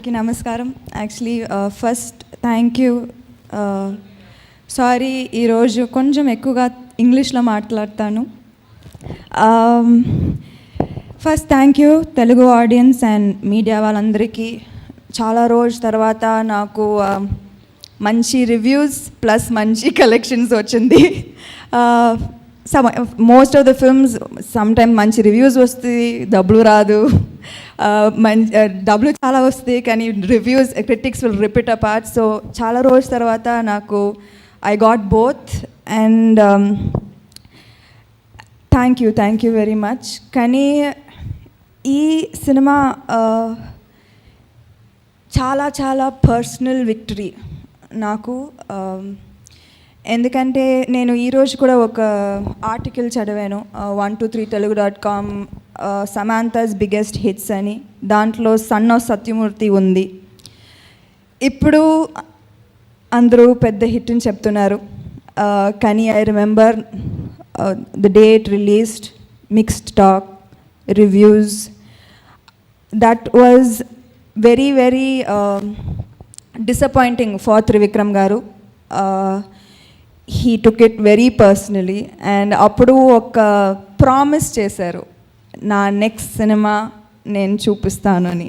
అందరికీ నమస్కారం. Actually first thank you. Sorry, ఈరోజు కొంచెం ఎక్కువగా ఇంగ్లీష్లో మాట్లాడతాను. First thank you Telugu audience and media వాళ్ళందరికీ. చాలా రోజు తర్వాత నాకు మంచి రివ్యూస్ ప్లస్ మంచి కలెక్షన్స్ వచ్చింది. Most of the films sometime మంచి రివ్యూస్ వస్తాయి, డబ్బులు రాదు. డబ్బులు చాలా వస్తాయి కానీ reviews critics will repeat apart. So చాలా రోజు తర్వాత నాకు I got both and thank you very much. కానీ ఈ సినిమా చాలా చాలా పర్సనల్ విక్టరీ నాకు. ఎందుకంటే నేను ఈరోజు కూడా ఒక ఆర్టికల్ చదివాను 123telugu.com, సమాంతాస్ బిగ్గెస్ట్ హిట్స్ అని. దాంట్లో సన్ ఆఫ్ సత్యమూర్తి ఉంది. ఇప్పుడు అందరూ పెద్ద హిట్ అని చెప్తున్నారు, కానీ I remember the day it released, mixed talk, reviews. That was very very disappointing for Trivikram garu. He took it very personally and అప్పుడు ఒక ప్రామిస్ చేశారు, నా నెక్స్ట్ సినిమా నేను చూపిస్తాను అని.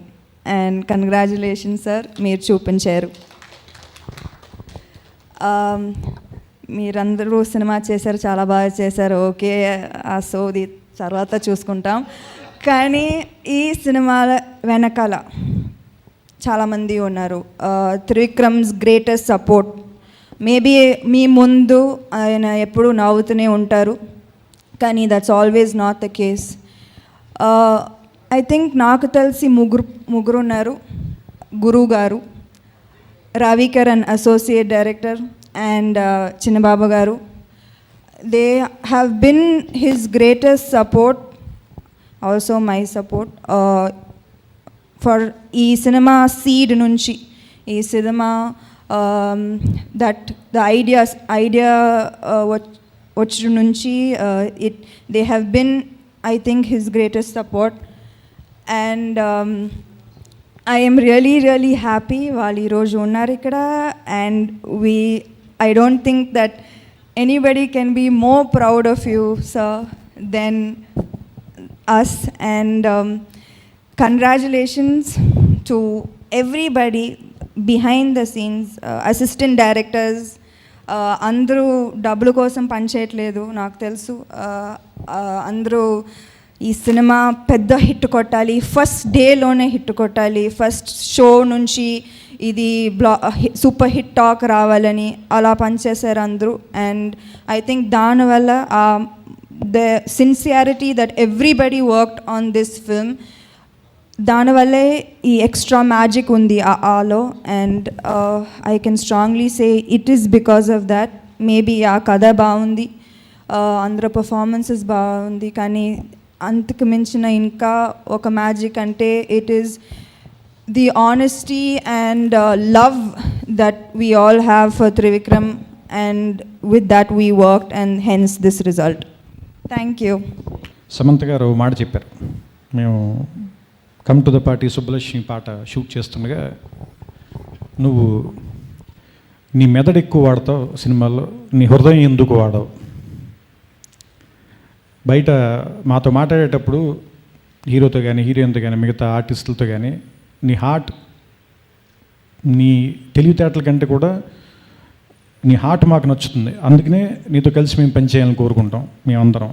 అండ్ కంగ్రాచులేషన్స్ సార్, మీరు చూపించారు. మీరందరూ సినిమా చేశారు, చాలా బాగా చేశారు. ఓకే, ఆ సోది తర్వాత చూసుకుంటాం. కానీ ఈ సినిమాల వెనకాల చాలామంది ఉన్నారు. Trivikram's greatest support. మేబీ మీ ముందు ఆయన ఎప్పుడూ నవ్వుతూనే ఉంటారు, కానీ that's always not the case. I think నాకు తెలిసి ముగ్గురు ఉన్నారు. గురువు గారు, రవికరణ్ అసోసియేట్ డైరెక్టర్, అండ్ చిన్నబాబు గారు. They have been his greatest support, also my support for ఈ సినిమా సీడ్ నుంచి. ఈ సినిమా that the idea వచ్చి నుంచి they have been, I think, his greatest support. And I am really really happy వాళ్ళు ఈరోజు ఉన్నారు ఇక్కడ. And I don't think that anybody can be more proud of you, sir, than us. And congratulations to everybody behind the scenes, assistant directors. అందరూ డబ్బుల కోసం పనిచేయట్లేదు, నాకు తెలుసు. అందరూ ఈ సినిమా పెద్ద హిట్ కొట్టాలి, ఫస్ట్ డేలోనే హిట్ కొట్టాలి, ఫస్ట్ షో నుంచి ఇది సూపర్ హిట్ టాక్ రావాలని అలా పనిచేశారు అందరూ. అండ్ ఐ థింక్ దానివల్ల the sincerity that everybody worked on this film, దానివల్లే ఈ ఎక్స్ట్రా మ్యాజిక్ ఉంది ఆలో. And I can strongly say it is because of that. Maybe ఆ కథ బాగుంది, అందరూ పర్ఫార్మెన్సెస్ బాగుంది, కానీ అంతకు మించిన ఇంకా ఒక మ్యాజిక్ అంటే it is the honesty and love that we all have for Trivikram. And with that we worked and hence this result. Thank you. Samantha garu మాట చెప్పారు, మేము come to the party Subbalakshmi పాట షూట్ చేస్తుండగా నువ్వు నీ మెదడు ఎక్కువ వాడతావు సినిమాల్లో, నీ హృదయం ఎందుకు వాడవు. బయట మాతో మాట్లాడేటప్పుడు హీరోతో కానీ హీరోయిన్తో కానీ మిగతా ఆర్టిస్టులతో కానీ నీ హార్ట్, నీ తెలివితేటల కంటే కూడా నీ హార్ట్ మాకు నచ్చుతుంది. అందుకనే నీతో కలిసి మేము పనిచేయాలని కోరుకుంటాం మేమందరం.